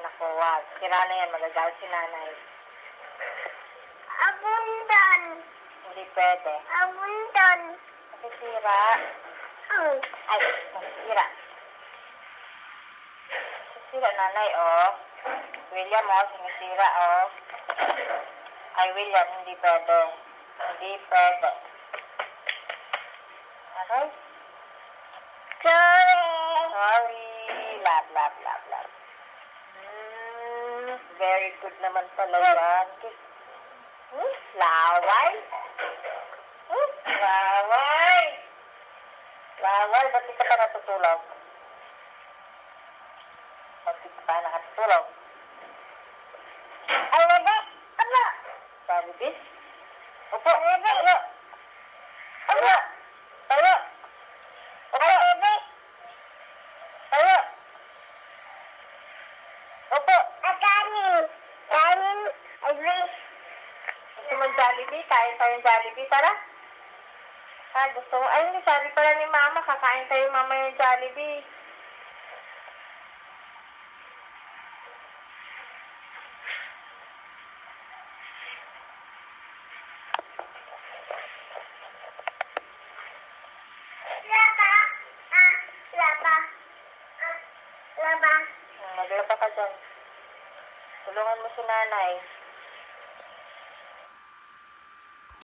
naku, wag. Sira na yan, magagalit si nanay. Abundan. Hindi pwede. Abundan. Masisira. Ay, masisira. Masisira, nanay, oh. William, oh, sinisira, oh. Ay, William, hindi pwede. Hindi pwede. Okay? Sorry. Sorry. Love, love, love, love. Very good naman pala yan. Laway? Laway? Laway, ba't di ka pa natutulog? Ba't di ka pa nakatutulog? Ay, bebe. Ano? Sabi, bis? Upo, bebe. Ano? Ano? Tayo. Upo. Ay, bebe. Tayo. Upo. Akanin. Kanin. Ay, bebe. Gusto mo Jollibee? Kain tayo ng Jollibee, tara? Gusto mo? Ay, hindi, sabi pala ni Mama, kakain tayo mamaya ng Jollibee. Laba. Laba. Laba. Maglaba ka dyan. Tulungan mo si nanay.